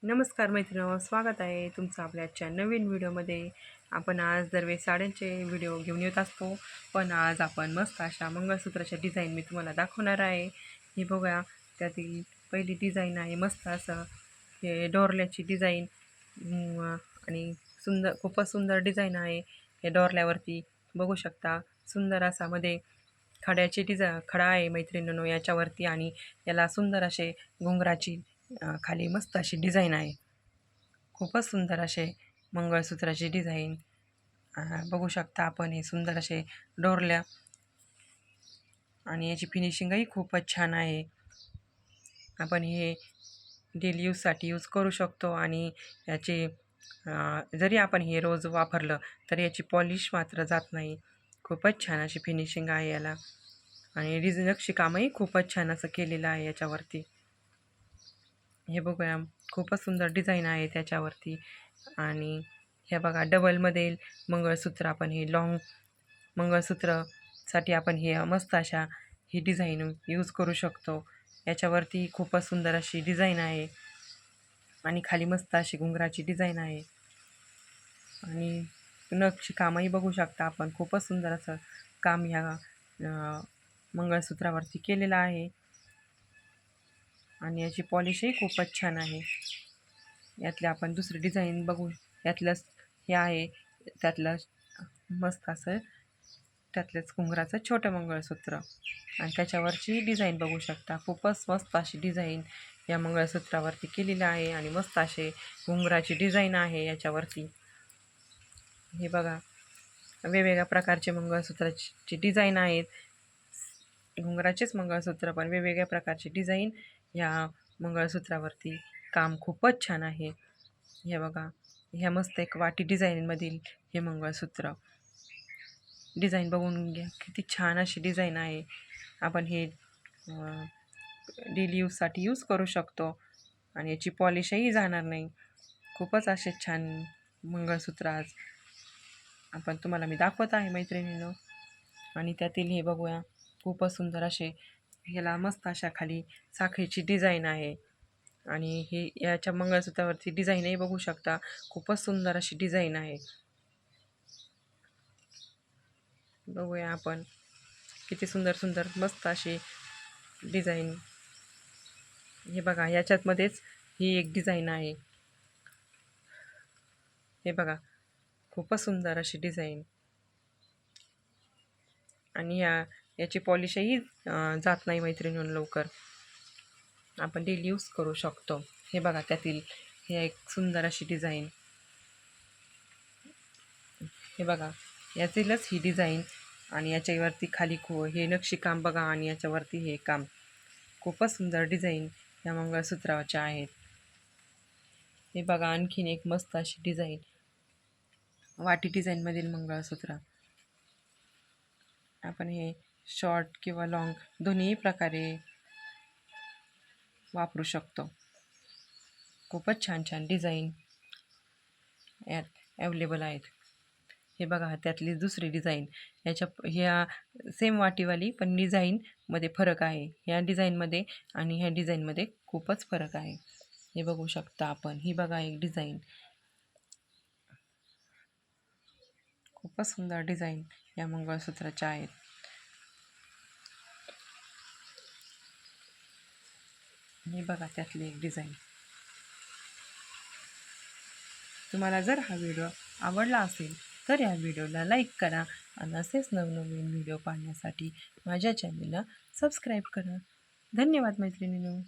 नमस्कार मैत्रिणींनो, स्वागत आहे तुमचं आपल्या आजच्या नवीन व्हिडिओमध्ये. आपण आज दरवेळेस साड्यांचे व्हिडिओ घेऊन येत असतो, पण आज आपण मस्त अशा मंगळसूत्राच्या डिझाईन मी तुम्हाला दाखवणार आहे. ही बघा, त्यातील पहिली डिझाईन आहे मस्त असं हे डोरल्याची डिझाईन आणि खूपच सुंदर डिझाईन आहे. हे डोरल्यावरती बघू शकता सुंदर असा मध्ये खडा आहे मैत्रिणींनो याच्यावरती, आणि याला सुंदर असे घुंगराची खाली मस्त अशी डिझाईन आहे. खूपच सुंदर असे मंगळसूत्राची डिझाईन बघू शकता आपण. हे सुंदर असे डोरल्या, आणि याची फिनिशिंगही खूपच छान आहे. आपण हे डेली यूजसाठी यूज करू शकतो, आणि याचे जरी आपण हे रोज वापरलं तर याची पॉलिश मात्र जात नाही. खूपच छान अशी फिनिशिंग आहे याला, आणि नक्षीकामही खूपच छान असं केलेलं आहे याच्यावरती. हे बघूया, खूपच सुंदर डिझाईन आहे त्याच्यावरती. आणि हे बघा, डबलमध्ये मंगळसूत्र, आपण हे लॉंग मंगळसूत्रसाठी आपण हे मस्त अशा ही डिझाईन यूज करू शकतो. याच्यावरती खूपच सुंदर अशी डिझाईन आहे, आणि खाली मस्त अशी घुंगराची डिझाईन आहे, आणि नक्षीकामही बघू शकता आपण. खूपच सुंदर असं काम ह्या मंगळसूत्रावरती केलेलं आहे, आणि याची पॉलिशही खूपच छान आहे. यातले आपण दुसरी डिझाईन बघू. यातलंच हे आहे, त्यातलं मस्त असं त्यातलंच घुंगराचं छोटं मंगळसूत्र, आणि त्याच्यावरची डिझाईन बघू शकता. खूपच मस्त अशी डिझाईन या मंगळसूत्रावरती केलेली आहे, आणि मस्त असे घुंगराची डिझाईन आहे याच्यावरती. हे बघा, वेगवेगळ्या प्रकारचे मंगळसूत्राची डिझाईन आहेत. घुंगराचेच मंगळसूत्र, पण वेगवेगळ्या प्रकारची डिझाईन या मंगळसूत्रावरती. काम खूपच छान आहे. हे बघा, ह्या मस्त एक वाटी डिझाईनमधील हे मंगळसूत्र. डिझाईन बघून घ्या, किती छान अशी डिझाईन आहे. आपण हे डेली यूजसाठी यूज करू शकतो, आणि याची पॉलिशही जाणार नाही. खूपच असे छान मंगळसूत्र आज आपण तुम्हाला मी दाखवत आहे मैत्रिणींनो. आणि त्यातील हे बघूया, खूपच सुंदर असे ह्याला मस्त अशा खाली साखळीची डिझाईन आहे, आणि हे याच्या मंगळसूत्रावरती डिझाईनही बघू शकता. खूपच सुंदर अशी डिझाईन आहे. बघूया आपण, किती सुंदर सुंदर मस्त अशी डिझाईन. हे बघा, याच्यातमध्येच ही एक डिझाईन आहे. हे बघा, खूपच सुंदर अशी डिझाईन, आणि याची पॉलिशही जात नाही मैत्रिणींनो लवकर. आपण डेली यूज करू शकतो. हे बघा, त्यातील हे एक सुंदर अशी डिझाईन. हे बघा, यातीलच ही डिझाईन, आणि याच्यावरती खाली हे नक्षीकाम बघा, आणि याच्यावरती हे काम. खूपच सुंदर डिझाईन या मंगळसूत्राच्या आहेत. हे बघा, आणखीन एक मस्त अशी डिझाईन, वाटी डिझाईनमधील मंगळसूत्र. आपण हे शॉर्ट किंवा लॉंग दोन्ही प्रकारे वापरू शकतो. खूपच छान छान डिझाईन यात अवेलेबल आहेत. हे बघा, त्यातली दुसरी डिझाईन. ह्या सेम वाटीवाली, पण डिझाईनमध्ये फरक आहे. ह्या डिझाईनमध्ये आणि ह्या डिझाईनमध्ये खूपच फरक आहे. हे बघू शकता आपण. ही बघा एक डिझाईन, खूपच सुंदर डिझाईन या मंगळसूत्राच्या आहेत. हे बघा, त्यातली एक डिझाईन. तुम्हाला जर हा व्हिडिओ आवडला असेल तर या व्हिडिओला लाईक करा, आणि असेच नवनवीन व्हिडिओ पाहण्यासाठी माझ्या चॅनलला सबस्क्राईब करा. धन्यवाद मैत्रिणींनो.